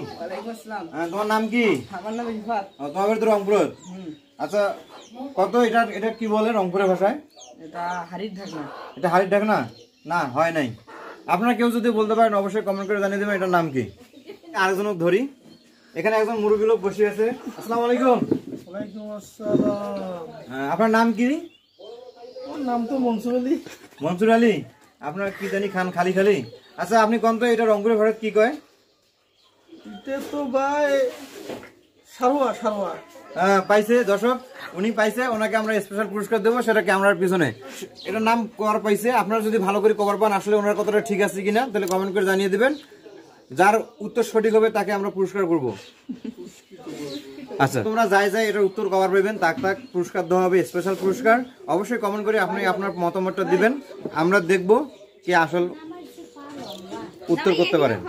ওয়ালাইকুম আসসালাম। তোমার নাম কি? আমার নাম ইফাত। তোমার বাড়ি তো রংপুর। আচ্ছা কত এটা এটা কি বলে রংপুরের ভাষায়? এটা হাড়ির ঢাকনা। এটা হাড়ির ঢাকনা না, হয় নাই। আপনারা কেউ যদি বলতে পারেন অবশ্যই কমেন্ট করে জানিয়ে দেবেন এটার নাম কি। আরেকজন ধরি, এখানে একজন মুরব্বী লোক বসে আছে। আসসালামু আলাইকুম। ওয়ালাইকুম আসসালাম। আপনার নাম কি? আমার নাম তো মনসুর আলী। মনসুর আলী। আপনার কি জানি খান খালি খালি। আচ্ছা আপনি কোন তো এটা রংপুরের ভাষায় কি কয়? এটা তো ভাই সারোয়া সারোয়া। পাইছে দর্শক, উনি পাইছে, ওনাকে আমরা স্পেশাল পুরস্কার দেবো, সেটা ক্যামেরার পিছনে। এটার নাম কভার পাইছে। আপনারা যদি ভালো করে কভার পান, আসলে ওনার কথাটা ঠিক আছে কিনা তাহলে কমেন্ট করে জানিয়ে দিবেন। যার উত্তর সঠিক হবে তাকে আমরা পুরস্কার করব। আচ্ছা তোমরা যাই যাই এটার উত্তর কভার পাবেন, তাক তাক পুরস্কার দেওয়া হবে, স্পেশাল পুরস্কার। অবশ্যই কমেন্ট করে আপনি আপনার মতামতটা দিবেন, আমরা দেখব কে আসল উত্তর করতে পারেন।